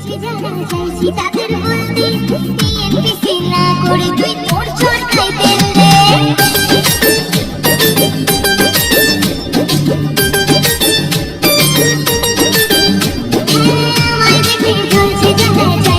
চাইছি তাদের বলতে বিএনপি না করে তুই তোর চোর খাইতে রে আমায় দেখে জ্বলছে জানা